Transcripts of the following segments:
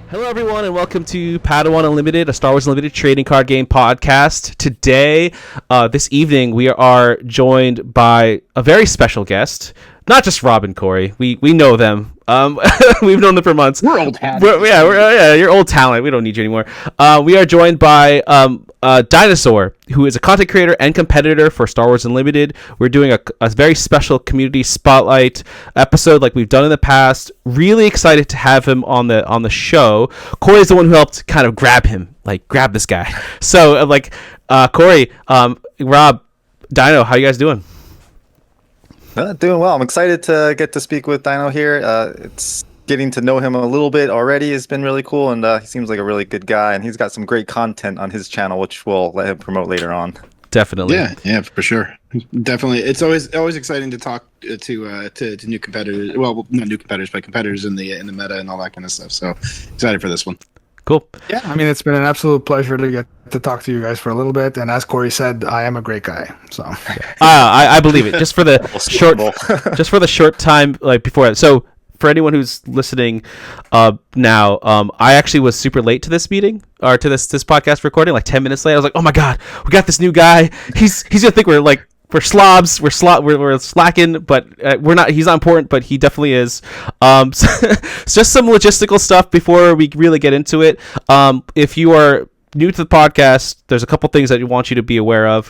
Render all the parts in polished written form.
Hello, everyone, and welcome to Padawan Unlimited, a Star Wars Unlimited trading card game podcast. Today, this evening, we are joined by a very special guest. Not just Rob and Corey. We know them. We've known them for months. We're old hat. You're old talent. We don't need you anymore. We are joined by Dinozor, who is a content creator and competitor for Star Wars Unlimited. We're doing a very special community spotlight episode like we've done in the past. Really excited to have him on the show. Corey is the one who helped kind of grab this guy. So Corey, Rob, Dino, how you guys doing? Doing well. I'm excited to get to speak with Dino here. It's getting to know him a little bit already has been really cool, and he seems like a really good guy, and he's got some great content on his channel, which we'll let him promote later on. Definitely. Yeah, for sure. Definitely. It's always exciting to talk to new competitors. Well, not new competitors, but competitors in the meta and all that kind of stuff. So excited for this one. Cool. Yeah, I mean, it's been an absolute pleasure to get to talk to you guys for a little bit. And as Corey said, I am a great guy. So I believe it. Just for the short time before that. So for anyone who's listening now, I actually was super late to this meeting or to this podcast recording, like 10 minutes late. I was like, oh my god, we got this new guy. He's gonna think we're slobs, we're slacking, but we're not. He's not important, but he definitely is. So just some logistical stuff before we really get into it. If you are new to the podcast, there's a couple things that we want you to be aware of.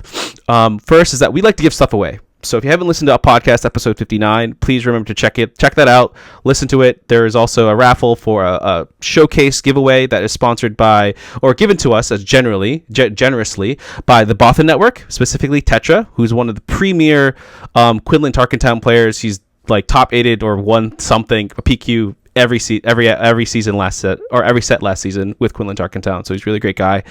First is that we like to give stuff away. So if you haven't listened to a podcast episode 59, please remember to check that out, listen to it. There is also a raffle for a showcase giveaway that is sponsored by, or given to us as generously by the Bothan Network, specifically Tetra, who's one of the premier Quinlan Tarkentown players. He's like top 8'd or won something, a PQ every season last set, or every set last season with Quinlan Tarkentown. So he's a really great guy.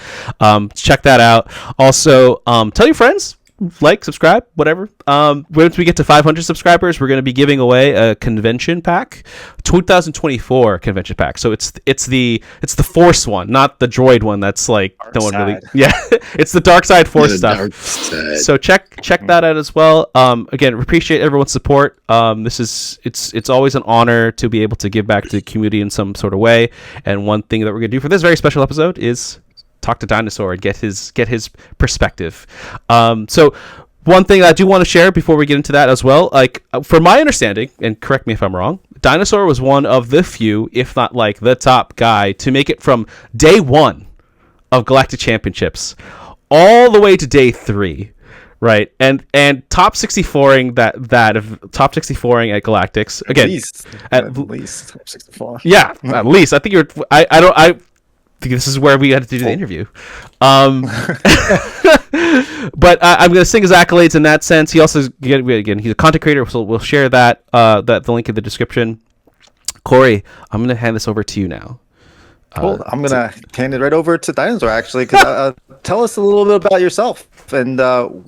Check that out. Also, tell your friends. Like, subscribe, whatever. Once we get to 500 subscribers, we're going to be giving away a convention pack, 2024 convention pack. So it's the Force one, not the droid one. That's like dark no one side. Really. Yeah, it's the dark side Force stuff. So check that out as well. Again, appreciate everyone's support. It's always an honor to be able to give back to the community in some sort of way. And one thing that we're going to do for this very special episode is talk to Dinozor and get his perspective. So one thing I do want to share before we get into that as well, like from my understanding, and correct me if I'm wrong, Dinozor was one of the few, if not like the top guy, to make it from day 1 of Galactic Championships all the way to day 3. Right, and top 64ing top 64ing at Galactics again. At least top 64. Yeah, at least I think you're. I think this is where we had to do the interview. But I'm going to sing his accolades in that sense. He also, again, he's a content creator, so we'll share the link in the description. Corey, I'm going to hand this over to you now. Cool. I'm going to hand it right over to Dinozor, actually, because tell us a little bit about yourself and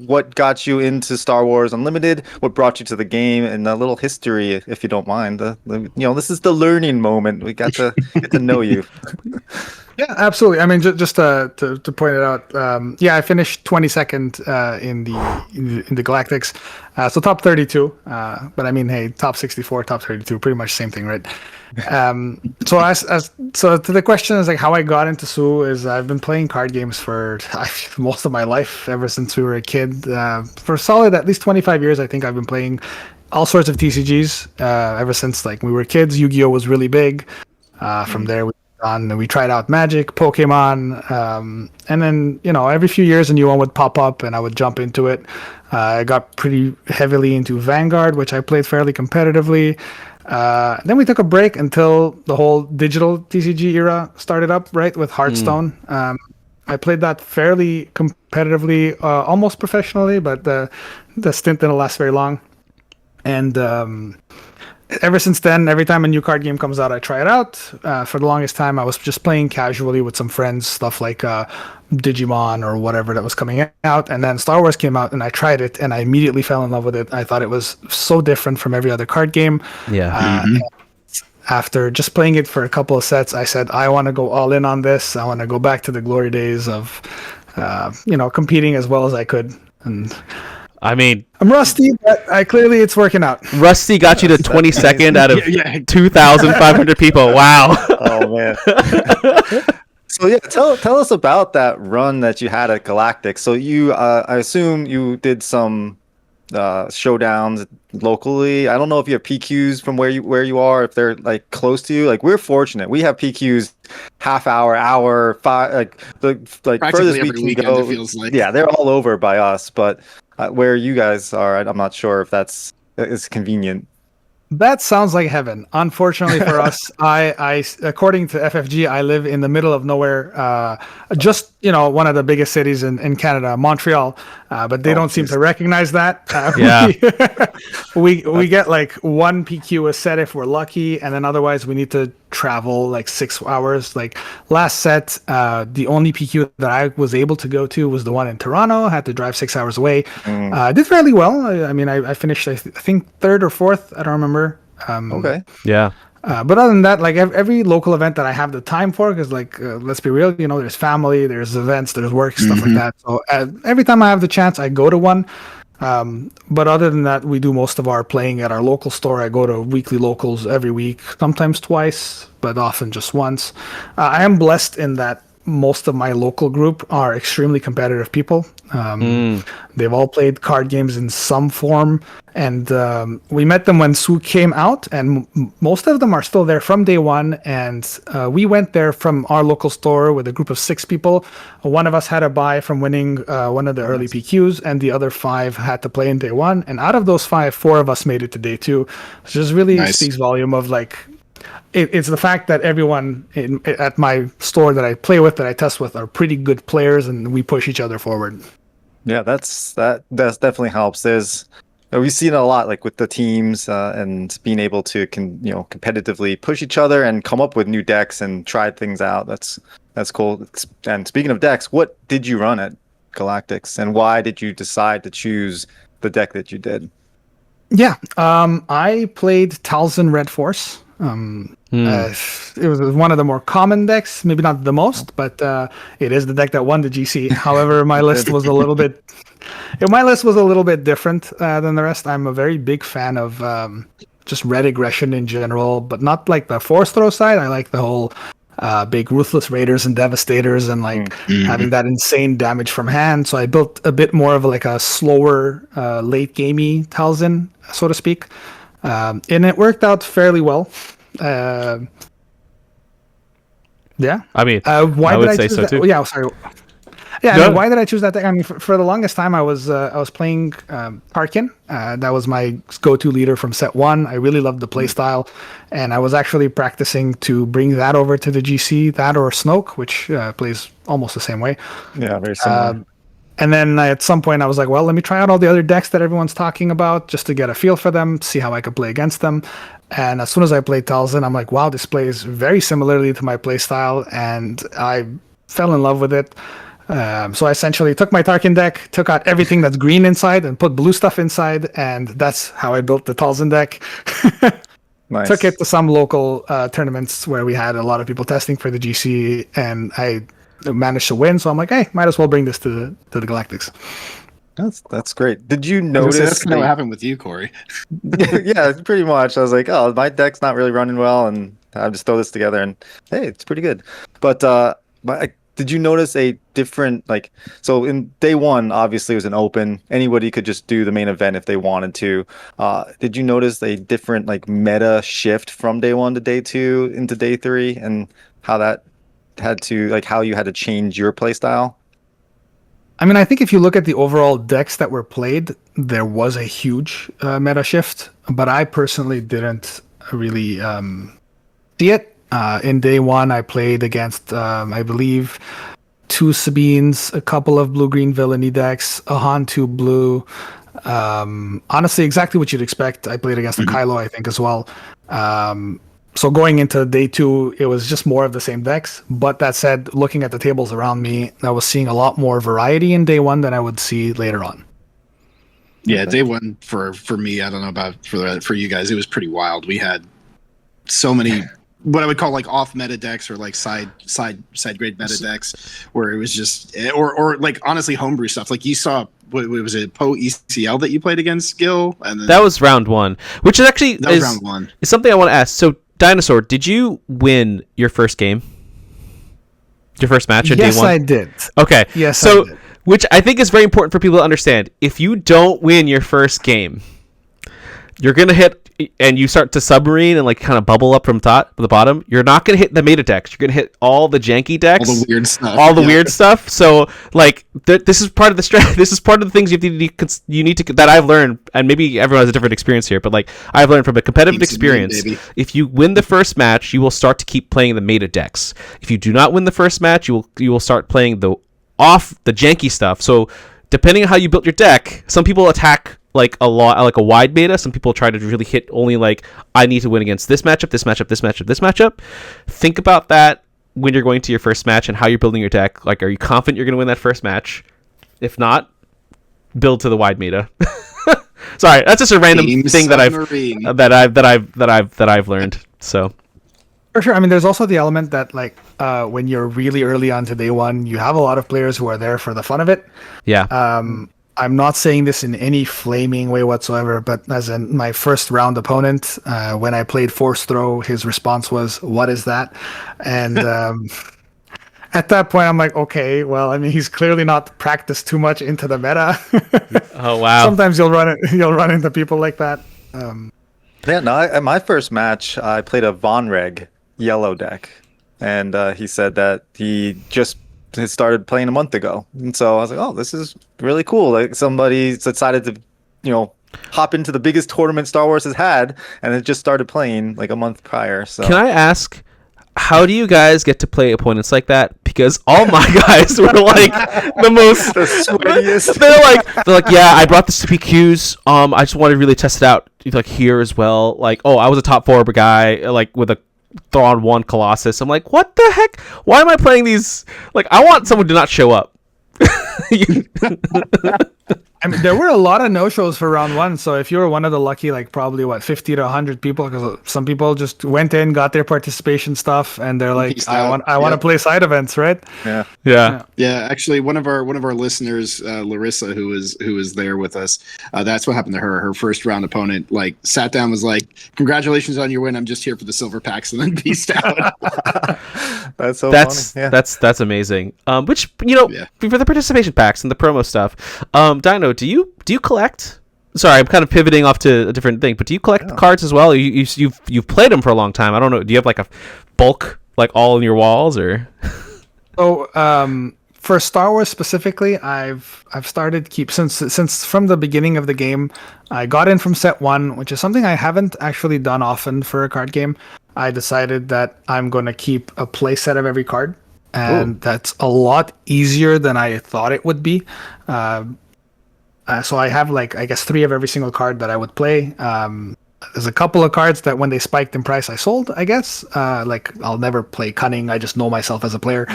what got you into Star Wars Unlimited, what brought you to the game, and a little history, if you don't mind. This is the learning moment. We got to get to know you. yeah, absolutely. I mean, just to point it out, I finished 22nd in the Galactics, so top 32. But I mean, hey, top 64, top 32, pretty much same thing, right? So to the question is like how I got into SU is I've been playing card games for most of my life, ever since we were a kid. For a solid at least 25 years, I think I've been playing all sorts of TCGs ever since like we were kids. Yu-Gi-Oh was really big. From there we tried out Magic, Pokemon, and then every few years a new one would pop up and I would jump into it. I got pretty heavily into Vanguard, which I played fairly competitively. Then we took a break until the whole digital TCG era started up, right, with Hearthstone. I played that fairly competitively, almost professionally, but the stint didn't last very long. And ever since then, every time a new card game comes out, I try it out. For the longest time, I was just playing casually with some friends, stuff like Digimon or whatever that was coming out. And then Star Wars came out, and I tried it, and I immediately fell in love with it. I thought it was so different from every other card game. Yeah. After just playing it for a couple of sets, I said, I want to go all in on this. I want to go back to the glory days of, competing as well as I could. And I mean, I'm rusty, but clearly it's working out. Rusty got you to 22nd out of Yeah. 2,500 people. Wow. Oh man. So yeah, tell us about that run that you had at Galactic. So you, I assume you did some showdowns locally. I don't know if you have PQs from where you are, if they're like close to you. Like we're fortunate, we have PQs half hour, five, like the furthest we every can weekend, go. it feels like. Yeah, they're all over by us, but where you guys are, I'm not sure if that's is convenient. That sounds like heaven. Unfortunately for us, I according to FFG, I live in the middle of nowhere, just one of the biggest cities in Canada, Montreal. But they don't seem to recognize that. Yeah. we get like one PQ a set if we're lucky, and then otherwise we need to travel like 6 hours. Like last set, the only PQ that I was able to go to was the one in Toronto. I had to drive 6 hours away. I did fairly well. I mean, I finished I think third or fourth. I don't remember. Okay. Yeah. But other than that, like every local event that I have the time for, because like let's be real, there's family, there's events, there's work, stuff like that. So every time I have the chance, I go to one. But other than that, we do most of our playing at our local store. I go to weekly locals every week, sometimes twice, but often just once. I am blessed in that most of my local group are extremely competitive people. They've all played card games in some form, and we met them when Sue came out, and most of them are still there from day one. And we went there from our local store with a group of 6 people. One of us had a buy from winning one of the early PQs, and the other 5 had to play in day one. And out of those 5, 4 of us made it to day 2, which just really speaks volume of like. It's the fact that everyone at my store that I play with, that I test with, are pretty good players, and we push each other forward. Yeah, that definitely helps. We've seen it a lot, like with the teams and being able to competitively push each other and come up with new decks and try things out. That's cool. And speaking of decks, what did you run at Galactics, and why did you decide to choose the deck that you did? Yeah, I played Talzin Red Force. It was one of the more common decks, maybe not the most, but it is the deck that won the GC. However, my list was a little bit different than the rest. I'm a very big fan of just red aggression in general, but not like the force throw side. I like the whole big ruthless raiders and devastators, and like having that insane damage from hand. So I built a bit more of like a slower late gamey Talzin, so to speak. And it worked out fairly well. Yeah. I mean, why I did would I say choose so that? too. Yeah, sorry. Yeah, I mean, why did I choose that deck? I mean, for the longest time, I was playing Tarkin. That was my go-to leader from set 1. I really loved the playstyle, and I was actually practicing to bring that over to the GC, that or Snoke, which plays almost the same way. Yeah, very similar. And then at some point, I was like, well, let me try out all the other decks that everyone's talking about just to get a feel for them, see how I could play against them. And as soon as I played Talzin, I'm like, wow, this plays very similarly to my playstyle, and I fell in love with it. So I essentially took my Tarkin deck, took out everything that's green inside, and put blue stuff inside, and that's how I built the Talzin deck. Nice. Took it to some local tournaments where we had a lot of people testing for the GC, and I managed to win. So I'm like, hey, might as well bring this to the Galactics. That's great. Did you notice? That's kind of what happened with you, Corey. Yeah, pretty much. I was like, oh, my deck's not really running well, and I'll just throw this together, and hey, it's pretty good. But did you notice a different, like, so in day 1, obviously it was an open, anybody could just do the main event if they wanted to. Did you notice a different like meta shift from day 1 to day 2 into day 3, and how that had to, like, how you had to change your play style? I mean, I think if you look at the overall decks that were played, there was a huge meta shift, but I personally didn't really see it. In day 1, I played against, I believe, 2 Sabines, a couple of blue-green villainy decks, a Han 2 blue. Honestly, exactly what you'd expect. I played against a Kylo, I think, as well. So going into day 2, it was just more of the same decks. But that said, looking at the tables around me, I was seeing a lot more variety in day 1 than I would see later on. Yeah, day 1 for me, I don't know about for you guys, it was pretty wild. We had so many what I would call like off meta decks, or like side grade meta decks, where it was just or like honestly homebrew stuff. Like you saw what was it, Poe ECL that you played against Gil? And then That was round 1, which is actually that was round 1. is something I want to ask. So, Dinosaur, did you win your first game? Your first match in Yes, day 1? I did. Okay. Yes, So, I did. which I think is very important for people to understand. If you don't win your first game, you're gonna hit, and you start to submarine and like kind of bubble up from the bottom. You're not gonna hit the meta decks. You're gonna hit all the janky decks, All the weird stuff. all the weird stuff. So like this is part of the this is part of the things you need to that I've learned, and maybe everyone has a different experience here, but like I've learned from a competitive Keeps it in, experience. baby. If you win the first match, you will start to keep playing the meta decks. If you do not win the first match, you will start playing the janky stuff. So depending on how you built your deck, some people attack like a lot, like a wide meta. Some people try to really hit only like, I need to win against this matchup, this matchup, this matchup, this matchup. Think about that when you're going to your first match and how you're building your deck. Like, are you confident you're going to win that first match? If not, build to the wide meta. Sorry, that's just a random Team thing Submarine. that I've learned. So For sure. I mean, there's also the element that like when you're really early on to day 1, you have a lot of players who are there for the fun of it. yeah, I'm not saying this in any flaming way whatsoever, but as in my first round opponent, when I played Force Throw, his response was, "What is that?" And at that point, I'm like, okay, well, I mean, he's clearly not practiced too much into the meta. oh wow, Sometimes you'll run into people like that. Yeah, no. At my first match, I played a Von Reg yellow deck, and he said that he just had started playing a month ago, and so I was like, "Oh, this is really cool!" Like somebody decided to, hop into the biggest tournament Star Wars has had, and it just started playing like a month prior. So Can I ask, how do you guys get to play opponents like that? Because all my guys were like the most the sweatiest. they're like, yeah, I brought this to PQs. I just wanted to really test it out, like here as well. Like, oh, I was a top 4 guy, like with a Thrawn 1 Colossus. I'm like, what the heck? Why am I playing these? Like, I want someone to not show up. I mean, there were a lot of no-shows for round 1, so if you were one of the lucky, like probably 50 to 100 people, because some people just went in, got their participation stuff, and they're like, Peaced I out. want to Yep. play side events, right? Yeah. Yeah, actually, one of our listeners, Larissa, who was there with us, that's what happened to her. Her first round opponent, like, sat down, was like, "Congratulations on your win. I'm just here for the silver packs," and then peaced out. That's so That's funny. Yeah. that's amazing. Which Yeah. for the participation packs and the promo stuff. Dino, do you collect? Sorry, I'm kind of pivoting off to a different thing, but do you collect cards as well? You've played them for a long time. I don't know. Do you have like a bulk, like all in your walls, or? So, for Star Wars specifically, I've started since from the beginning of the game. I got in from set 1, which is something I haven't actually done often for a card game. I decided that I'm going to keep a play set of every card, and that's a lot easier than I thought it would be. So I have like, I guess, 3 of every single card that I would play. There's a couple of cards that when they spiked in price, I sold, I guess. Like, I'll never play Cunning. I just know myself as a player.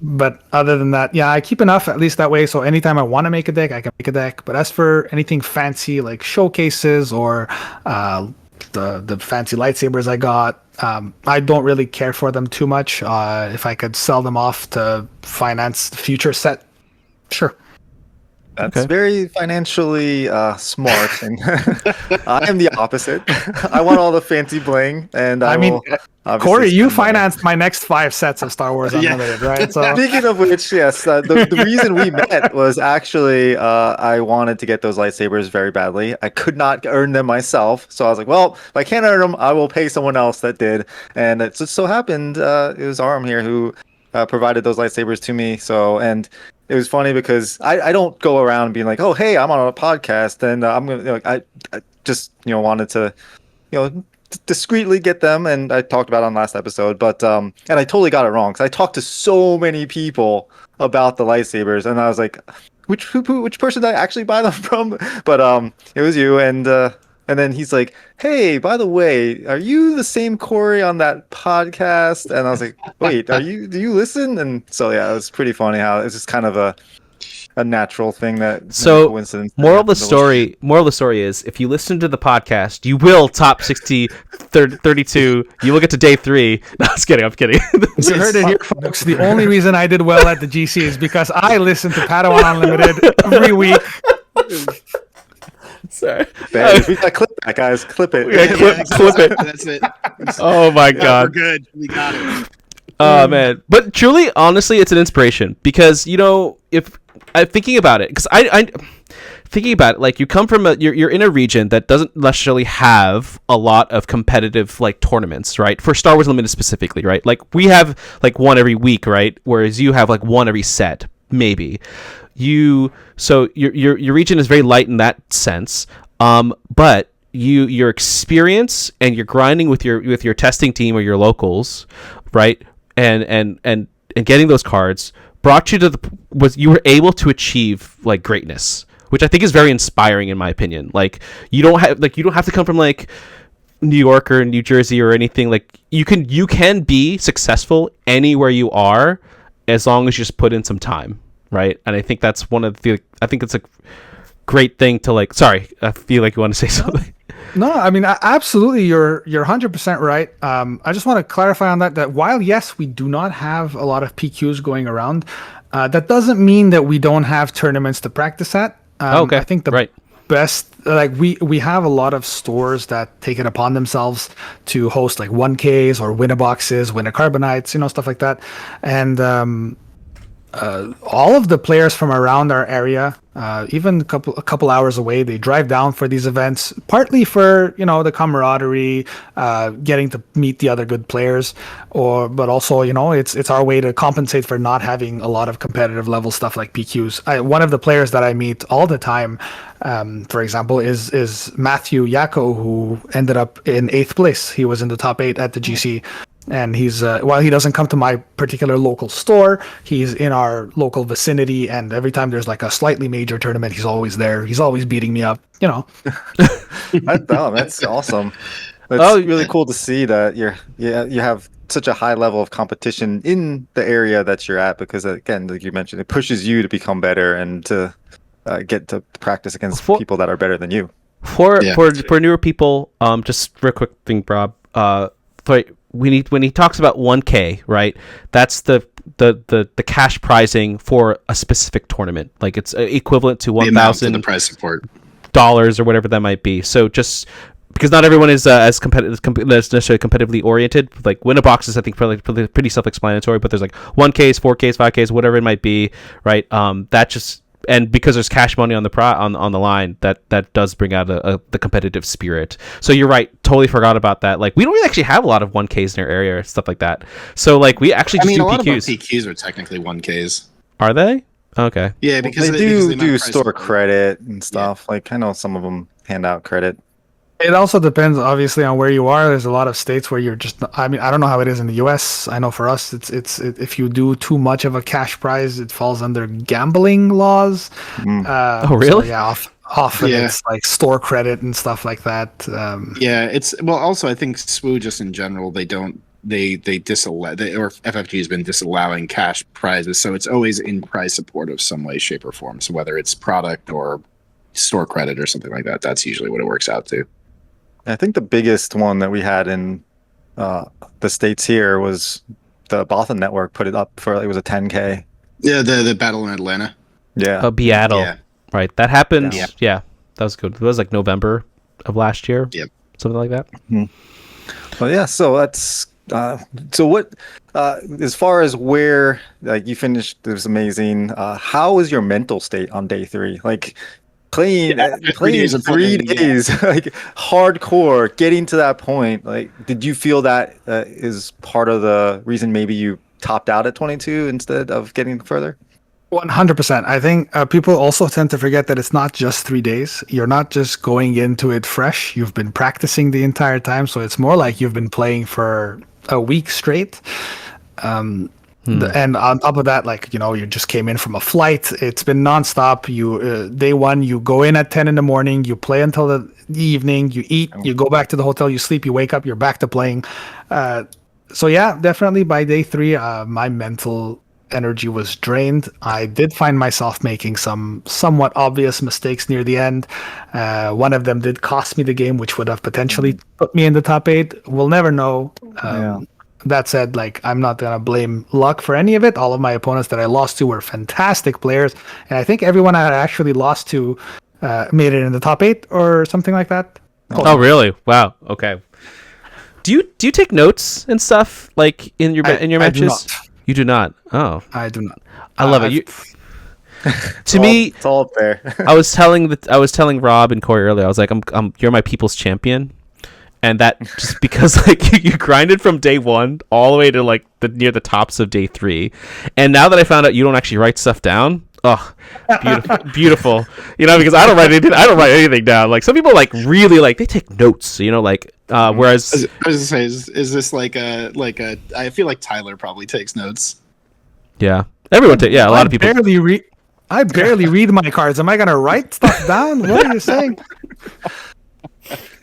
But other than that, yeah, I keep enough, at least that way. So anytime I want to make a deck, I can make a deck. But as for anything fancy, like showcases or the fancy lightsabers I got, I don't really care for them too much. If I could sell them off to finance the future set, sure. That's Okay. very financially smart, and I am the opposite. I want all the fancy bling, and I mean, will obviously Corey, you spend money. financed my next 5 sets of Star Wars Yeah. Unlimited, right? So Speaking of which, yes, the reason we met was actually I wanted to get those lightsabers very badly. I could not earn them myself, so I was like, well, if I can't earn them, I will pay someone else that did. And it just so happened it was Aram here who provided those lightsabers to me. So, and it was funny because I don't go around being like, oh, hey, I'm on a podcast, and I'm gonna, I just wanted to, discreetly get them, and I talked about it on last episode, but and I totally got it wrong because I talked to so many people about the lightsabers, and I was like, which person did I actually buy them from? But it was you, and then he's like, hey, by the way, are you the same Corey on that podcast? And I was like, wait, do you listen? And so yeah, it was pretty funny how it's just kind of a a natural thing that So, coincidence. moral of the story is if you listen to the podcast, you will top 60, 32. You will get to day 3. No, I'm kidding. You heard it here, folks. The only reason I did well at the GC is because I listened to Padawan Unlimited every week. Sorry. We got clip that, guys. Clip it. Yeah, clip it. That's it. Oh my Yeah, god. we're good. We got it. Oh man, but truly, honestly, it's an inspiration because if I'm thinking about it, because I thinking about it, like you come from you're in a region that doesn't necessarily have a lot of competitive like tournaments, right? For Star Wars Limited specifically, right? Like we have like one every week, right? Whereas you have like one every set, maybe. So your region is very light in that sense, but your experience and your grinding with your testing team or your locals, right? And getting those cards brought you to you were able to achieve like greatness, which I think is very inspiring in my opinion. Like you don't have to come from like New York or New Jersey or anything. Like you can be successful anywhere you are as long as you just put in some time, right? And I think that's I think it's a great thing to like. Sorry, I feel like you want to say something. No, I mean, absolutely, you're 100% right. I just want to clarify on that while yes, we do not have a lot of PQs going around, that doesn't mean that we don't have tournaments to practice at. Okay, I think the best, like we have a lot of stores that take it upon themselves to host like 1Ks or winner boxes, winner carbonites, stuff like that, and all of the players from around our area, even a couple hours away, they drive down for these events, partly for the camaraderie, getting to meet the other good players, but also it's our way to compensate for not having a lot of competitive level stuff like PQs. One of the players that I meet all the time, for example, is Matthew Yako, who ended up in 8th place. He was in the top 8 at the GC. And he's while he doesn't come to my particular local store, he's in our local vicinity, and every time there's like a slightly major tournament, he's always there. He's always beating me up, That's awesome. It's really cool to see that you have such a high level of competition in the area that you're at, because again, like you mentioned, it pushes you to become better and to get to practice against people that are better than you. For newer people, just real quick thing, Rob. When he talks about 1K, right? That's the cash prizing for a specific tournament. Like it's equivalent to $1,000 the prize support dollars or whatever that might be. So just because not everyone is as competitive, as necessarily competitively oriented. Like winner boxes, I think pretty self-explanatory. But there's like 1Ks, 4Ks, 5Ks, whatever it might be, right? That just. And because there's cash money on the line, that does bring out the competitive spirit. So you're right, totally forgot about that. Like we don't really actually have a lot of 1Ks in our area or stuff like that. So like we actually just do a lot PQs. of our PQs are technically 1Ks. Are they? Okay. Yeah, because they do store credit and stuff. Yeah. Like I know some of them hand out credit. It also depends, obviously, on where you are. There's a lot of states where you're just. I mean, I don't know how it is in the U.S. I know for us, it's if you do too much of a cash prize, it falls under gambling laws. Oh, really? So, yeah, often it's like store credit and stuff like that. It's also I think SWU just in general they disallow, or FFG has been disallowing cash prizes, so it's always in prize support of some way, shape, or form. So whether it's product or store credit or something like that, that's usually what it works out to. I think the biggest one that we had in the States here was the Boston Network put it up for, it was a 10K. Yeah, the battle in Atlanta. Yeah. Beatle. Yeah. Right. That happened. Yeah. That was good. It was like November of last year. Yep. Something like that. Mm-hmm. Well, yeah. So that's, so what, as far as where like you finished, it was amazing. How was your mental state on day 3? Like, playing 3 days, like hardcore, getting to that point. Like, did you feel that is part of the reason maybe you topped out at 22 instead of getting further? 100%. I think people also tend to forget that it's not just 3 days. You're not just going into it fresh. You've been practicing the entire time, so it's more like you've been playing for a week straight. And on top of that, like, you just came in from a flight. It's been nonstop. You day 1, you go in at 10 in the morning, you play until the evening, you eat, you go back to the hotel, you sleep, you wake up, you're back to playing. So yeah, definitely by day 3, my mental energy was drained. I did find myself making some somewhat obvious mistakes near the end. One of them did cost me the game, which would have potentially put me in the top 8. We'll never know. That said, like, I'm not gonna blame luck for any of it. All of my opponents that I lost to were fantastic players, and I think everyone I actually lost to made it in the top 8 or something like that. Oh, really? Wow. Okay. Do you take notes and stuff like in your matches? I do not. You do not. Oh, I do not. I love it. To me, it's all up there. I was telling Rob and Corey earlier. I was like, you're my people's champion, and that just because like you grinded from day 1 all the way to like near the tops of day 3, and now that I found out you don't actually write stuff down. Oh, beautiful. You know, because I don't write anything down. Like some people like really like they take notes. You know, like whereas I was gonna say, is this like a I feel like Tyler probably takes notes. Yeah, everyone takes. Yeah, a lot of people. I barely read my cards. Am I gonna write stuff down? What are you saying?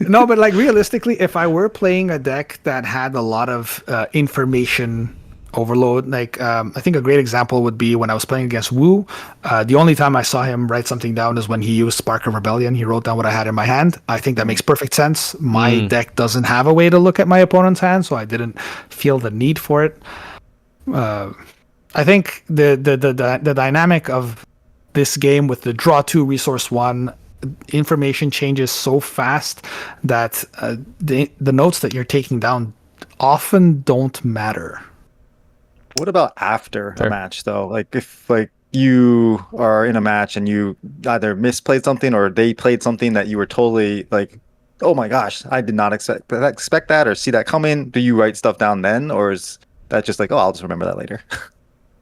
No, but like realistically, if I were playing a deck that had a lot of information overload, like I think a great example would be when I was playing against Wu. The only time I saw him write something down is when he used Spark of Rebellion. He wrote down what I had in my hand. I think that makes perfect sense. My deck doesn't have a way to look at my opponent's hand, so I didn't feel the need for it. I think the dynamic of this game with the draw 2 resource 1 information changes so fast that the notes that you're taking down often don't matter. What about after a match though? Like if like you are in a match and you either misplayed something or they played something that you were totally like, oh my gosh, I did not expect that or see that coming. Do you write stuff down then, or is that just like, oh, I'll just remember that later?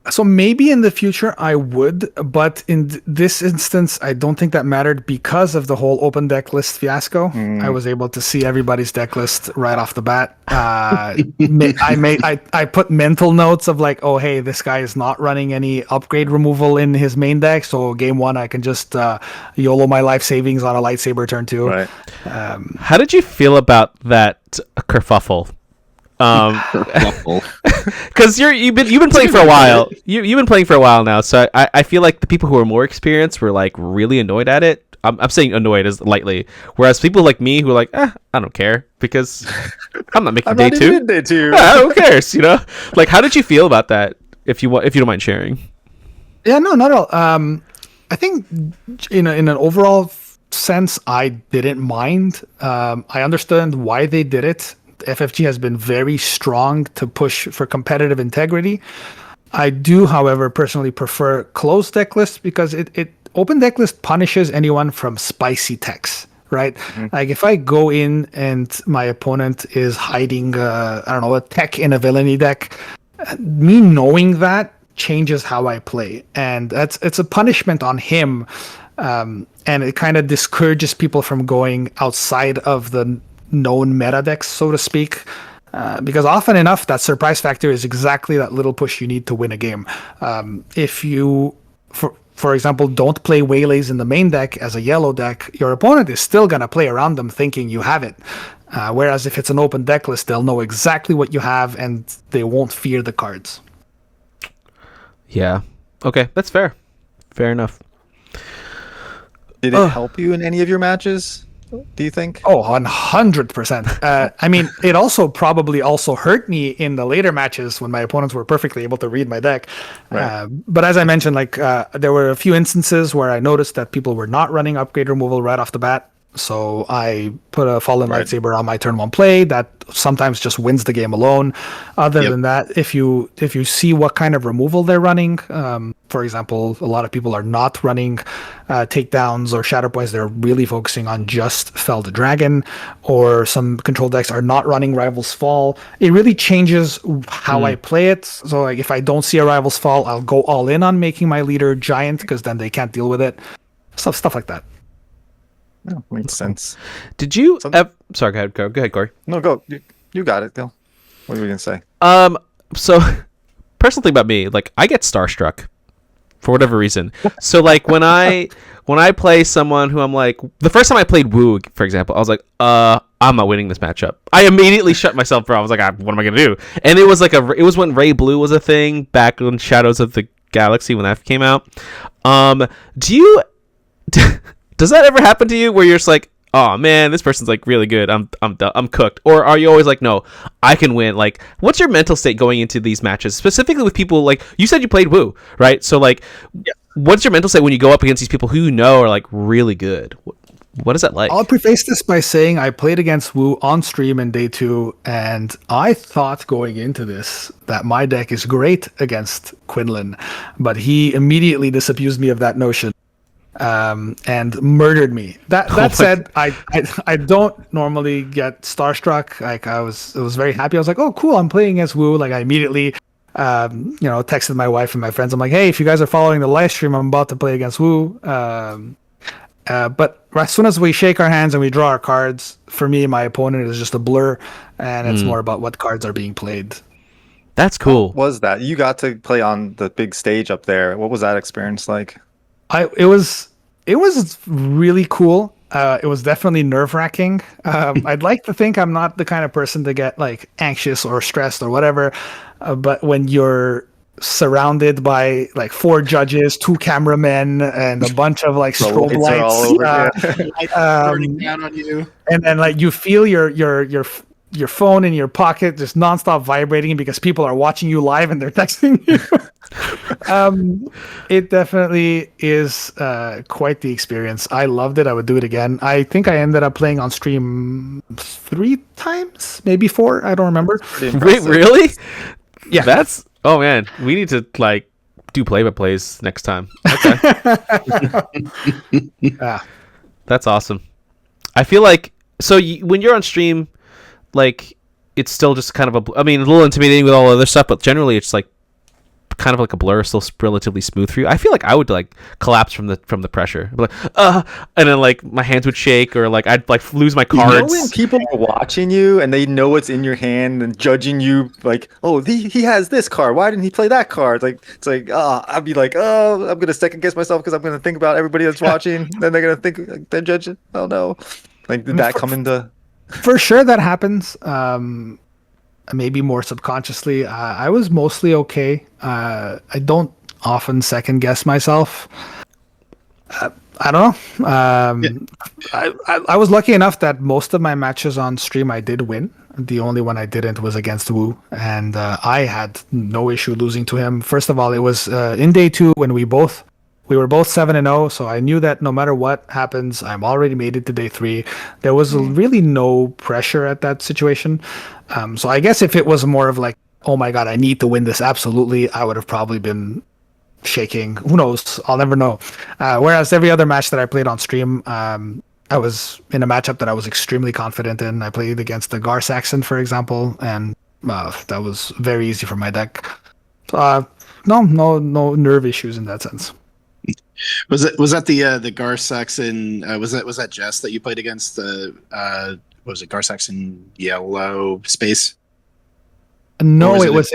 So maybe in the future I would, but in this instance, I don't think that mattered because of the whole open deck list fiasco. I was able to see everybody's deck list right off the bat. I put mental notes of like, oh, hey, this guy is not running any upgrade removal in his main deck. So game 1, I can just YOLO my life savings on a lightsaber turn 2. Right. How did you feel about that kerfuffle? Because you've been playing for a while. You've been playing for a while now, so I feel like the people who are more experienced were like really annoyed at it. I'm saying annoyed as lightly, whereas people like me who are like, I don't care because I'm not making day 2. Day 2. Yeah, who cares? You know, like how did you feel about that? If you don't mind sharing. Yeah, no, not at all. I think in an overall sense, I didn't mind. I understand why they did it. FFG has been very strong to push for competitive integrity. I do, however, personally prefer closed deck lists because it open deck list punishes anyone from spicy techs, right? Like if I go in and my opponent is hiding, a tech in a villainy deck, me knowing that changes how I play, and it's a punishment on him, and it kind of discourages people from going outside of the known meta decks, so to speak, because often enough that surprise factor is exactly that little push you need to win a game. If you, for example, don't play Waylays in the main deck as a yellow deck, your opponent is still going to play around them thinking you have it. Whereas if it's an open deck list, they'll know exactly what you have and they won't fear the cards. Yeah. Okay, that's fair. Fair enough. Did it help you in any of your matches? Do you think? Oh, 100%. I mean, it also probably hurt me in the later matches when my opponents were perfectly able to read my deck. Right. But as I mentioned, like there were a few instances where I noticed that people were not running upgrade removal right off the bat. So I put a Fallen Lightsaber on my turn 1 play that sometimes just wins the game alone. Other than that, if you see what kind of removal they're running, for example, a lot of people are not running takedowns or shatter points. They're really focusing on just Fell the Dragon, or some control decks are not running Rival's Fall. It really changes how I play it. So like if I don't see a Rival's Fall, I'll go all in on making my leader giant because then they can't deal with it. Stuff like that. No, makes sense. Did you? Sorry, go ahead, Corey. No, go. You got it, Dale. What were we gonna say? So personal thing about me, like I get starstruck for whatever reason. So like when I play someone who I'm like, the first time I played Wu, for example, I was like, I'm not winning this matchup. I immediately shut myself down. I was like, what am I gonna do? And it was when Ray Blue was a thing back in Shadows of the Galaxy when that came out. Does that ever happen to you where you're just like, oh man, this person's like really good. I'm cooked. Or are you always like, no, I can win? Like, what's your mental state going into these matches, specifically with people like you said you played Woo, right? So like, what's your mental state when you go up against these people who you know are like really good? What is that like? I'll preface this by saying I played against Woo on stream in day 2, and I thought going into this that my deck is great against Quinlan, but he immediately disabused me of that notion. And murdered me. That said, I don't normally get starstruck. Like I was very happy. I was like, oh cool, I'm playing as Woo. Like I immediately texted my wife and my friends. I'm like, hey, if you guys are following the live stream, I'm about to play against Woo. But as soon as we shake our hands and we draw our cards, for me, my opponent is just a blur, and it's more about what cards are being played. That's cool. What was that? You got to play on the big stage up there. What was that experience like? It was really cool. It was definitely nerve-wracking. I'd like to think I'm not the kind of person to get like anxious or stressed or whatever, but when you're surrounded by like 4 judges, 2 cameramen, and a bunch of like strobe lights all over, burning down on you, and then like you feel your phone in your pocket just nonstop vibrating because people are watching you live and they're texting you. It definitely is quite the experience. I loved it. I would do it again. I think I ended up playing on stream 3 times, maybe 4. I don't remember. Wait, really? Yeah. That's oh man. We need to like do play-by-plays next time. Okay. That's awesome. I feel like when you're on stream, like it's still just kind of a little intimidating with all other stuff, but generally it's like kind of like a blur, still relatively smooth for you. I feel like I would like collapse from the pressure. I'd be like, and then like my hands would shake, or like I'd like lose my cards. You know when people are watching you and they know what's in your hand and judging you, like, oh, he has this card. Why didn't he play that card? Like it's like, I'd be like, oh, I'm gonna second guess myself because I'm gonna think about everybody that's watching. Then they're gonna think like, they're judging. Oh no, like did that come into? For sure, that happens. Maybe more subconsciously. I was mostly okay. I don't often second guess myself. I don't know. I was lucky enough that most of my matches on stream I did win. The only one I didn't was against Woo, and I had no issue losing to him. First of all, it was in day 2 when we were both 7-0, so I knew that no matter what happens, I'm already made it to day 3. There was really no pressure at that situation. So I guess if it was more of like, oh my god, I need to win this absolutely, I would have probably been shaking. Who knows? I'll never know. Whereas every other match that I played on stream, I was in a matchup that I was extremely confident in. I played against the Gar Saxon, for example, and that was very easy for my deck. No nerve issues in that sense. Was that the Gar Saxon? Was that Jess that you played against? What was it, Gar Saxon Yellow Space? No, it was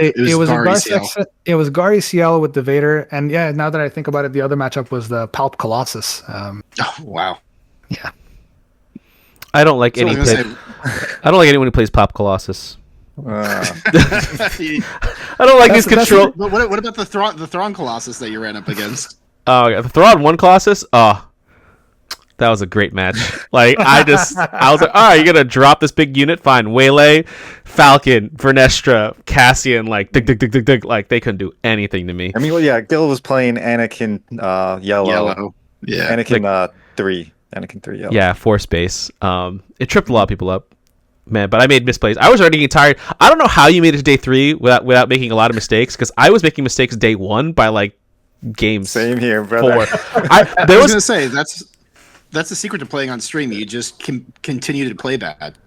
Gar Gar Saxon. It was Gar ECL with the Vader, and yeah. Now that I think about it, the other matchup was the Palp Colossus. Oh wow! Yeah, I don't like I don't like anyone who plays Pop Colossus. I don't like his control. But what about the Thrawn Colossus that you ran up against? Oh, the Thrawn 1 Colossus. Oh, that was a great match. Like I was like, all right, you're gonna drop this big unit, fine. Waylay, Falcon, Vernestra, Cassian, like dig, like they couldn't do anything to me. I mean, well, yeah, Gil was playing Anakin yellow. Yeah, Anakin 3 yellow. Yeah, 4 space. It tripped a lot of people up, man. But I made misplays. I was already getting tired. I don't know how you made it to day 3 without making a lot of mistakes, because I was making mistakes day 1 by like games. Same here, brother. 4. I was gonna say that's the secret to playing on stream. You just continue to play bad.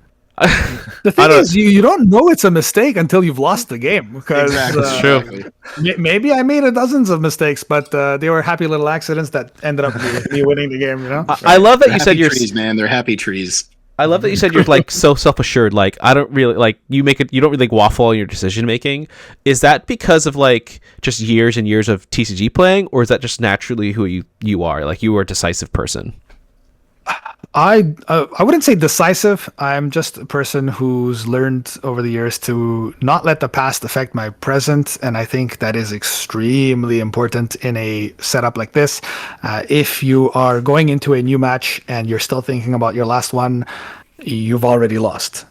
The thing is, you don't know it's a mistake until you've lost the game. Because That's true. Maybe I made dozens of mistakes, but they were happy little accidents that ended up me winning the game. You know. I love that you Happy said you're trees, man. They're happy trees. I love that you said you're like so self-assured. Like I don't really like you don't really like waffle in your decision making. Is that because of like just years and years of TCG playing, or is that just naturally who you are? Like you are a decisive person. I wouldn't say decisive. I'm just a person who's learned over the years to not let the past affect my present, and I think that is extremely important in a setup like this. If you are going into a new match and you're still thinking about your last one, you've already lost.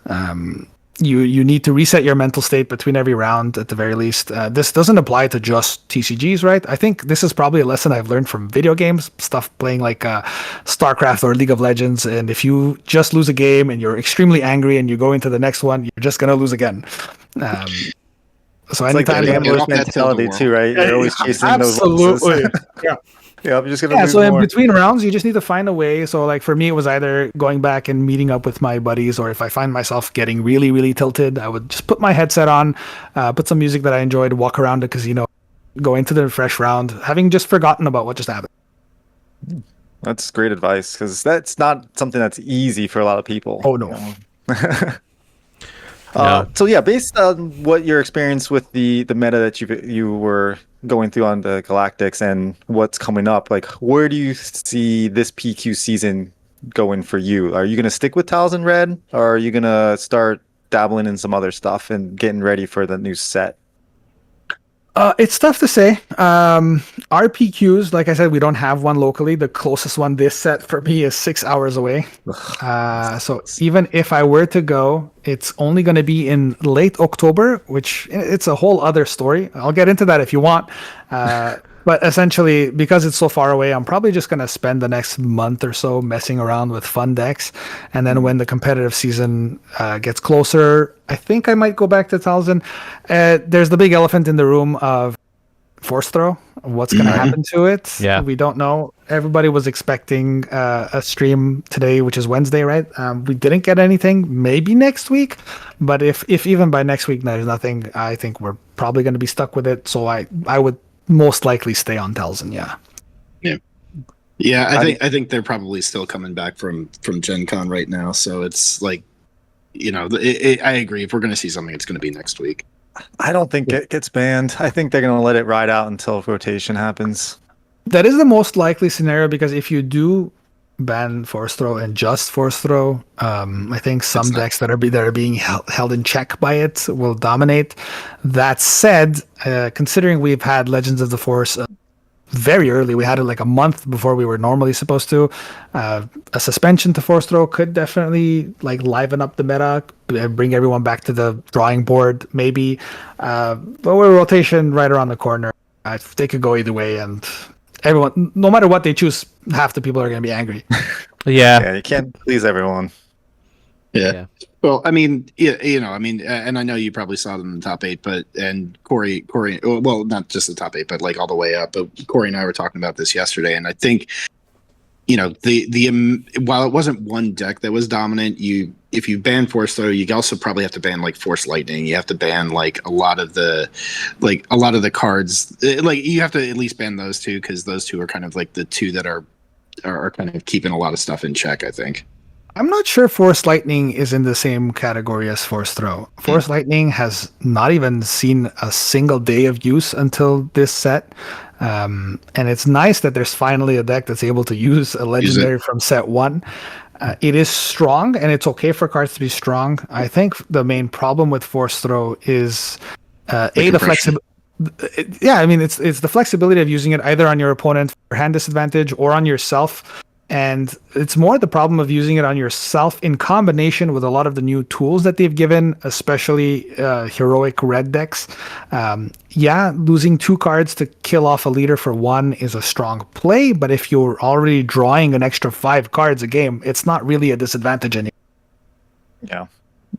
You need to reset your mental state between every round at the very least. This doesn't apply to just TCGs, right? I think this is probably a lesson I've learned from video games, stuff playing like StarCraft or League of Legends. And if you just lose a game and you're extremely angry and you go into the next one, you're just gonna lose again. So It's like anytime the gambler's off that mentality tilt-a-whirl. too, right? You're always chasing those absolutely. losses. Yeah. Yeah, I'm just gonna Yeah, lose so in more. between rounds, you just need to find a way. So, like for me, it was either going back and meeting up with my buddies, or if I find myself getting really, really tilted, I would just put my headset on, put some music that I enjoyed, walk around the casino, go into the fresh round, having just forgotten about what just happened. That's great advice because that's not something that's easy for a lot of people. Oh, no. No. So yeah, based on what your experience with the meta that you were going through on the Galactics and what's coming up, like where do you see this PQ season going for you? Are you going to stick with Tiles in Red, or are you going to start dabbling in some other stuff and getting ready for the new set? It's tough to say. Our PQs, like I said, we don't have one locally. The closest one this set for me is 6 hours away. So even if I were to go, it's only going to be in late October, which it's a whole other story. I'll get into that if you want. But essentially, because it's so far away, I'm probably just going to spend the next month or so messing around with fun decks. And then when the competitive season gets closer, I think I might go back to Talzin. There's the big elephant in the room of Force Throw. What's going to happen to it? Yeah. We don't know. Everybody was expecting a stream today, which is Wednesday, right? We didn't get anything. Maybe next week. But if even by next week there's nothing, I think we're probably going to be stuck with it. So I would most likely stay on Talzin, yeah. Yeah, I think they're probably still coming back from Gen Con right now, so it's like, I agree. If we're going to see something, it's going to be next week. I don't think it gets banned. I think they're going to let it ride out until rotation happens. That is the most likely scenario, because if you do ban Force Throw and just Force Throw, I think some decks that are being held in check by it will dominate. That said, considering we've had Legends of the Force very early, we had it like a month before we were normally supposed to. A suspension to Force Throw could definitely like liven up the meta, bring everyone back to the drawing board, maybe. But with rotation right around the corner, they could go either way, and everyone, no matter what they choose, half the people are going to be angry. Yeah. You can't please everyone. Yeah. Well, I mean, and I know you probably saw them in the top 8, and Corey, well, not just the top 8, but like all the way up. But Corey and I were talking about this yesterday, and I think, while it wasn't one deck that was dominant, if you ban Force Throw, you also probably have to ban like Force Lightning. You have to ban like a lot of the cards. Like you have to at least ban those two, because those two are kind of like the two that are kind of keeping a lot of stuff in check, I think. I'm not sure Force Lightning is in the same category as Force Throw. Force Lightning has not even seen a single day of use until this set. And it's nice that there's finally a deck that's able to use a legendary from set 1. It is strong, and it's okay for cards to be strong. I think the main problem with Force Throw is the flexibility. Yeah, I mean, it's the flexibility of using it either on your opponent for hand disadvantage or on yourself. And it's more the problem of using it on yourself in combination with a lot of the new tools that they've given, especially heroic red decks. Losing 2 cards to kill off a leader for 1 is a strong play, but if you're already drawing an extra 5 cards a game, it's not really a disadvantage anymore. Yeah.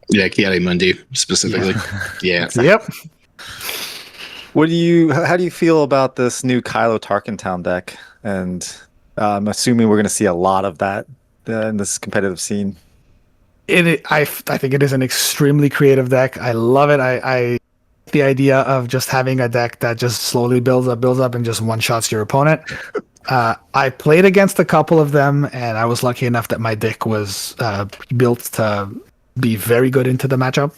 Yeah, Kiari Mundi specifically. Yeah. Yep. How do you feel about this new Kylo Tarkentown deck? And I'm assuming we're going to see a lot of that in this competitive scene. I think it is an extremely creative deck. I love it. I the idea of just having a deck that just slowly builds up and just one-shots your opponent. I played against a couple of them, and I was lucky enough that my deck was built to be very good into the matchup.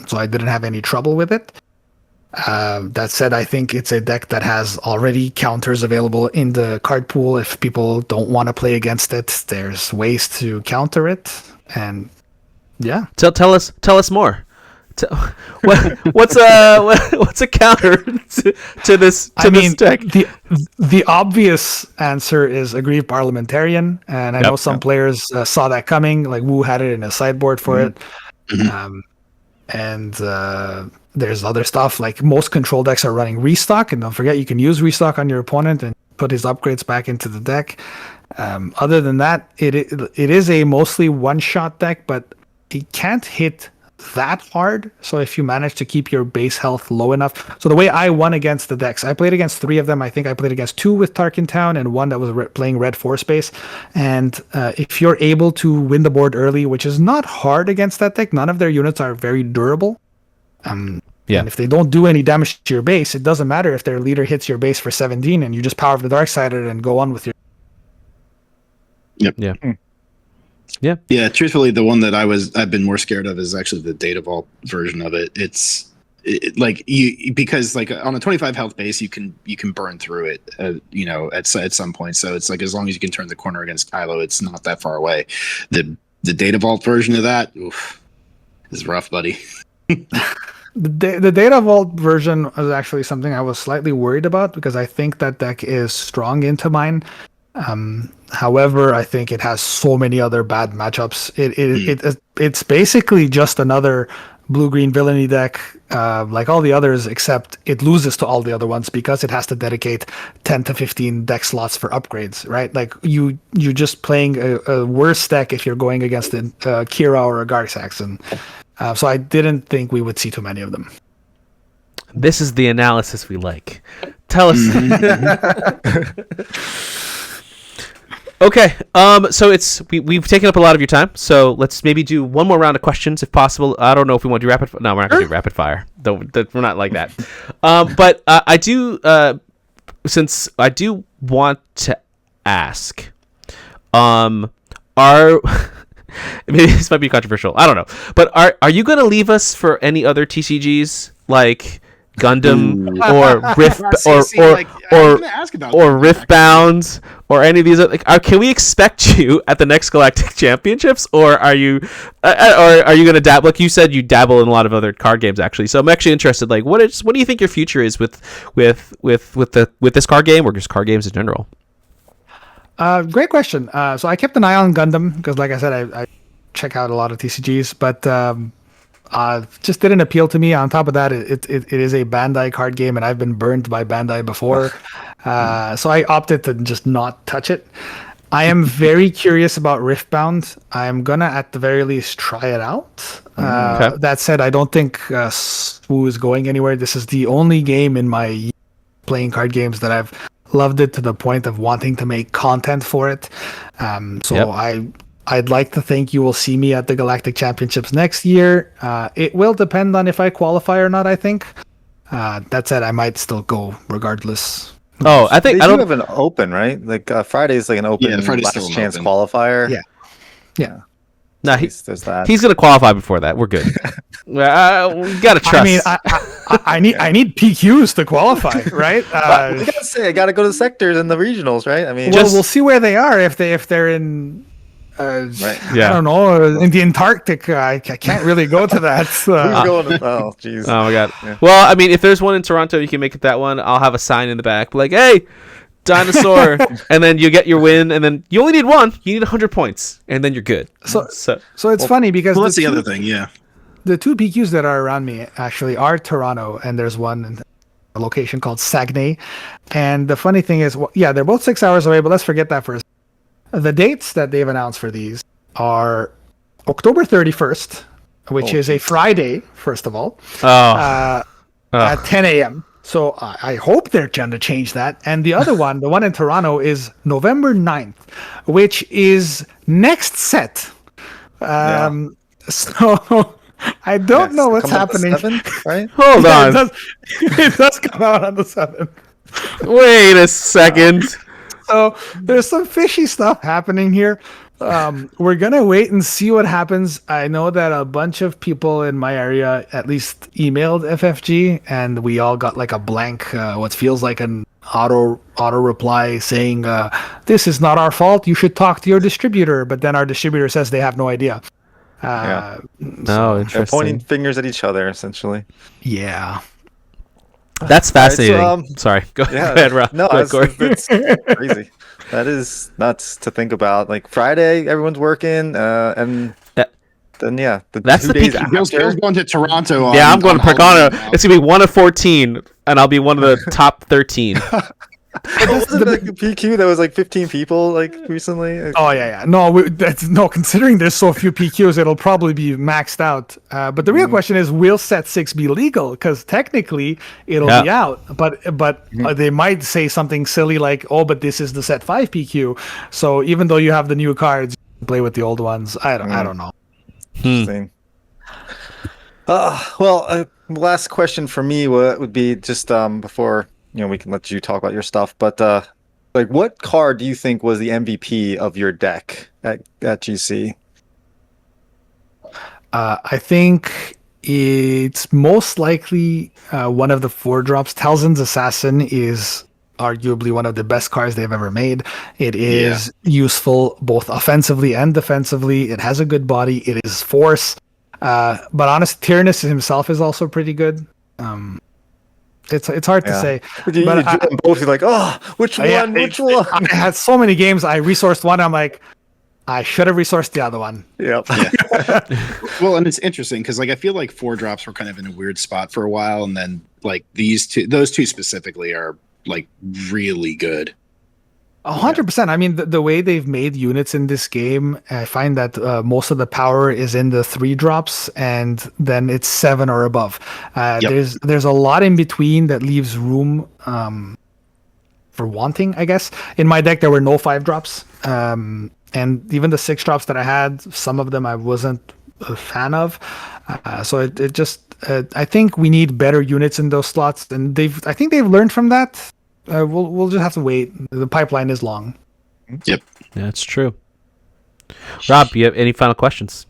So I didn't have any trouble with it. That said, I think it's a deck that has already counters available in the card pool. If people don't want to play against it, there's ways to counter it. And yeah, Tell us more. What's a counter to this deck? The obvious answer is Aggrieved Parliamentarian, and I know some players saw that coming. Like Wu had it in a sideboard for it, and there's other stuff. Like most control decks are running Restock, and don't forget you can use Restock on your opponent and put his upgrades back into the deck. Other than that, it is a mostly one-shot deck, but it can't hit that hard. So if you manage to keep your base health low enough. So the way I won against the decks, I played against 3 of them. I think I played against 2 with Tarkin Town and 1 that was playing red 4 space. And if you're able to win the board early, which is not hard against that deck, none of their units are very durable. And if they don't do any damage to your base, it doesn't matter if their leader hits your base for 17 and you just power up the Darksider and go on with your. Yep. Yeah. Yeah, truthfully, the one that I've been more scared of is actually the Data Vault version of it. It's like because like on a 25 health base, you can burn through it, at some point. So it's like as long as you can turn the corner against Kylo, it's not that far away. The Data Vault version of that, is rough, buddy. The Data Vault version is actually something I was slightly worried about because I think that deck is strong into mine. However, I think it has so many other bad matchups. It's basically just another blue-green villainy deck, like all the others, except it loses to all the other ones because it has to dedicate 10 to 15 deck slots for upgrades, right? Like you're just playing a worse deck if you're going against a Kira or a Garsax, and so I didn't think we would see too many of them. This is the analysis we like. Tell us. Okay, so we've taken up a lot of your time, so let's maybe do one more round of questions if possible. I don't know if we want to do rapid. No, we're not going to do rapid fire. We're not like that. But I do, since I do want to ask, maybe this might be controversial. I don't know, but are you going to leave us for any other TCGs like Gundam or Rift or Riftbound or any of these? Can we expect you at the next Galactic Championships, or are you going to dabble? Like you said, you dabble in a lot of other card games actually. So I'm actually interested. Like, what do you think your future is with this card game or just card games in general? Great question. So I kept an eye on Gundam because, like I said, I check out a lot of TCGs, but just didn't appeal to me. On top of that, it is a Bandai card game, and I've been burned by Bandai before, so I opted to just not touch it. I am very curious about Riftbound. I'm gonna, at the very least, try it out. Okay. That said, I don't think Swoo is going anywhere. This is the only game in my playing card games that I've loved it to the point of wanting to make content for it. I'd like to think you will see me at the Galactic Championships next year. It will depend on if I qualify or not, I think. That said, I might still go regardless. Oh, I think I don't have an open, right? Like Friday is like an open last chance qualifier. Yeah. No, he's going to qualify before that. We're good. We got to trust. I mean, I need PQs to qualify, right? I gotta say, I got to go to the sectors and the regionals, right? I mean, we'll see where they are if they're in. Right. Yeah. I don't know. In the Antarctic, I can't really go to that. Who's going? Oh, jeez. Oh my God. Yeah. Well, I mean, if there's one in Toronto, you can make it that one. I'll have a sign in the back, like, "Hey, Dinosaur," and then you get your win, and then you only need one. You need 100 points, and then you're good. So it's funny because that's the other thing. Yeah. The 2 PQs that are around me actually are Toronto, and there's one in a location called Saguenay. And the funny thing is, they're both 6 hours away, but let's forget that for a second. The dates that they've announced for these are October 31st, which is a Friday, first of all, at 10 a.m. So I hope they're trying to change that. And the other one, the one in Toronto, is November 9th, which is next set. So I don't know what's happening. 7th, right? Hold on. It does come out on the 7th. Wait a second. So there's some fishy stuff happening here, We're gonna wait and see what happens. I know that a bunch of people in my area at least emailed FFG, and we all got like a blank, what feels like an auto reply saying, "This is not our fault. You should talk to your distributor." But then our distributor says they have no idea. Yeah. Oh, They're interesting. pointing fingers at each other, essentially. Yeah. That's fascinating. Sorry. Go Yeah, ahead, Rob. no, Go ahead, Corey. that's crazy. That is nuts to think about. Like Friday, everyone's working, and then That's 2 the days peak. Bill's going to Toronto. Yeah, I'm going to Halloween Pergano. now. It's gonna be 1 of 14, and I'll be one of the top 13. Wasn't like a PQ that was like 15 people like recently? Oh yeah. No. Considering there's so few PQs, it'll probably be maxed out. But the real question is, will Set 6 be legal? Because technically, it'll be out. But they might say something silly like, "Oh, but this is the Set 5 PQ." So even though you have the new cards, you can play with the old ones. I don't know. Interesting. Well, last question for me would be just before we can let you talk about your stuff, but like, what card do you think was the MVP of your deck at GC? I think it's most likely one of the 4-drops. Talzin's Assassin is arguably one of the best cards they've ever made. It is useful both offensively and defensively. It has a good body. It is force. But honestly, Tyrannus himself is also pretty good. It's hard to say. But you both, you're like, oh, which one? Which one? I had so many games. I resourced one. I'm like, I should have resourced the other one. Yep. Yeah. Well, and it's interesting because like I feel like 4-drops were kind of in a weird spot for a while, and then like those two specifically are like really good. 100%. I mean, the way they've made units in this game, I find that most of the power is in the 3-drops, and then it's 7 or above. There's a lot in between that leaves room for wanting, I guess. In my deck, there were no 5-drops, and even the 6-drops that I had, some of them I wasn't a fan of. So it just, I think we need better units in those slots, and I think they've learned from that. We'll just have to wait. The pipeline is long. Yep. Yeah, that's true. Rob, you have any final questions?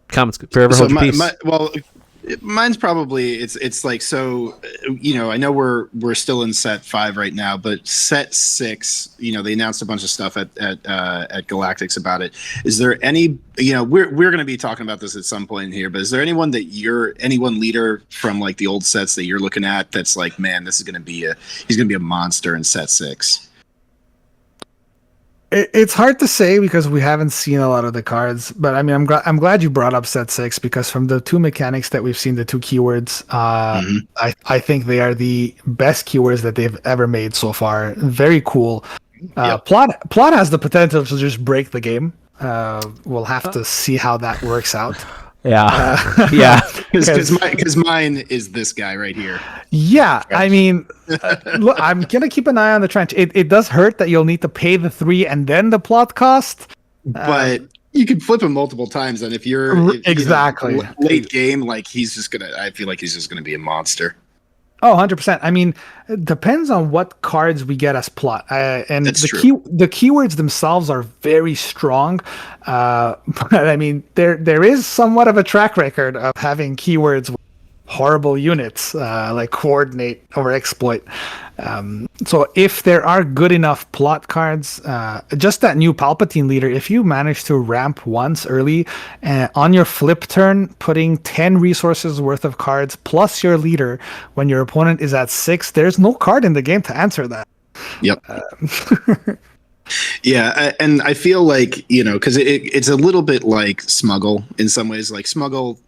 Comments? Forever hold your peace. Mine's probably it's like, so I know we're still in Set 5 right now, but Set 6, they announced a bunch of stuff at Galactics about it. Is there any, we're going to be talking about this at some point here, but is there anyone leader from like the old sets that you're looking at that's like, man, he's going to be a monster in Set 6? It's hard to say because we haven't seen a lot of the cards, but I mean, I'm glad you brought up Set 6 because from the 2 mechanics that we've seen, the 2 keywords, I think they are the best keywords that they've ever made so far. Very cool. Plot has the potential to just break the game. We'll have to see how that works out. Yeah. Because mine is this guy right here. Yeah, I mean, look, I'm gonna keep an eye on the trench. It does hurt that you'll need to pay the 3 and then the plot cost, but you can flip him multiple times, and if you're exactly late game, like I feel like he's just gonna be a monster. Oh, 100%. I mean, it depends on what cards we get as plot. And That's the keywords themselves are very strong. But I mean, there is somewhat of a track record of having keywords with horrible units, like coordinate or exploit. So if there are good enough plot cards, just that new Palpatine leader, if you manage to ramp once early on your flip turn, putting 10 resources worth of cards plus your leader when your opponent is at 6, there's no card in the game to answer that. Yep. Yeah, and I feel like, because it's a little bit like Smuggle in some ways. Like Smuggle,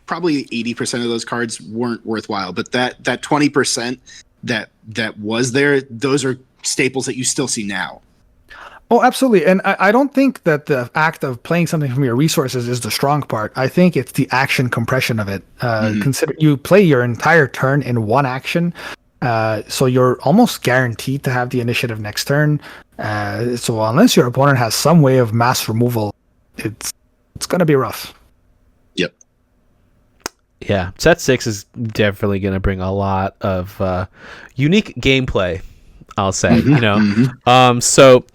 probably 80% of those cards weren't worthwhile, but that 20% that was there, those are staples that you still see now. Oh, absolutely. And I don't think that the act of playing something from your resources is the strong part. I think it's the action compression of it. Consider you play your entire turn in one action, so you're almost guaranteed to have the initiative next turn. So unless your opponent has some way of mass removal, it's going to be rough. Yep. Yeah, Set 6 is definitely going to bring a lot of unique gameplay, I'll say. So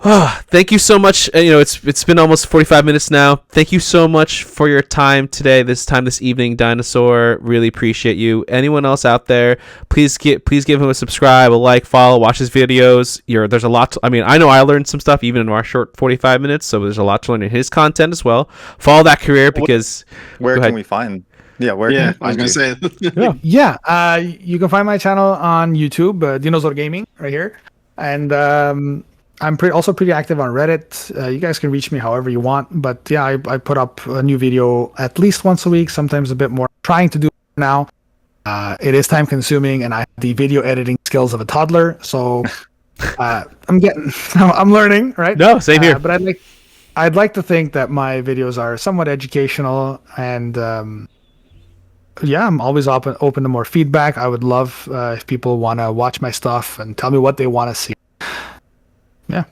Thank you so much. It's been almost 45 minutes now. Thank you so much for your time today, this evening, Dinosaur. Really appreciate you. Anyone else out there, please give him a subscribe, a like, follow, watch his videos. There's a lot. I know I learned some stuff even in our short 45 minutes, so there's a lot to learn in his content as well. Follow that career because. Where can we find? Yeah, where? Yeah, can I was gonna say. You can find my channel on YouTube, Dinozor Gaming, right here, and I'm also pretty active on Reddit. You guys can reach me however you want, but yeah, I put up a new video at least once a week, sometimes a bit more. Trying to do it now. It is time consuming, and I have the video editing skills of a toddler, so I'm learning, right? No, same here. But I'd like to think that my videos are somewhat educational, and I'm always open to more feedback. I would love if people want to watch my stuff and tell me what they want to see. Yeah,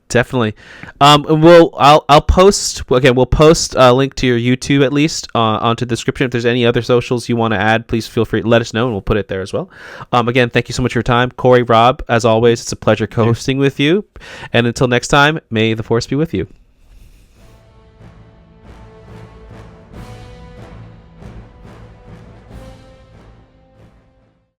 definitely. I'll post again. We'll post a link to your YouTube at least onto the description. If there's any other socials you want to add, please feel free to let us know, and we'll put it there as well. Again, thank you so much for your time, Corey, Rob. As always, it's a pleasure co-hosting with you. And until next time, may the force be with you.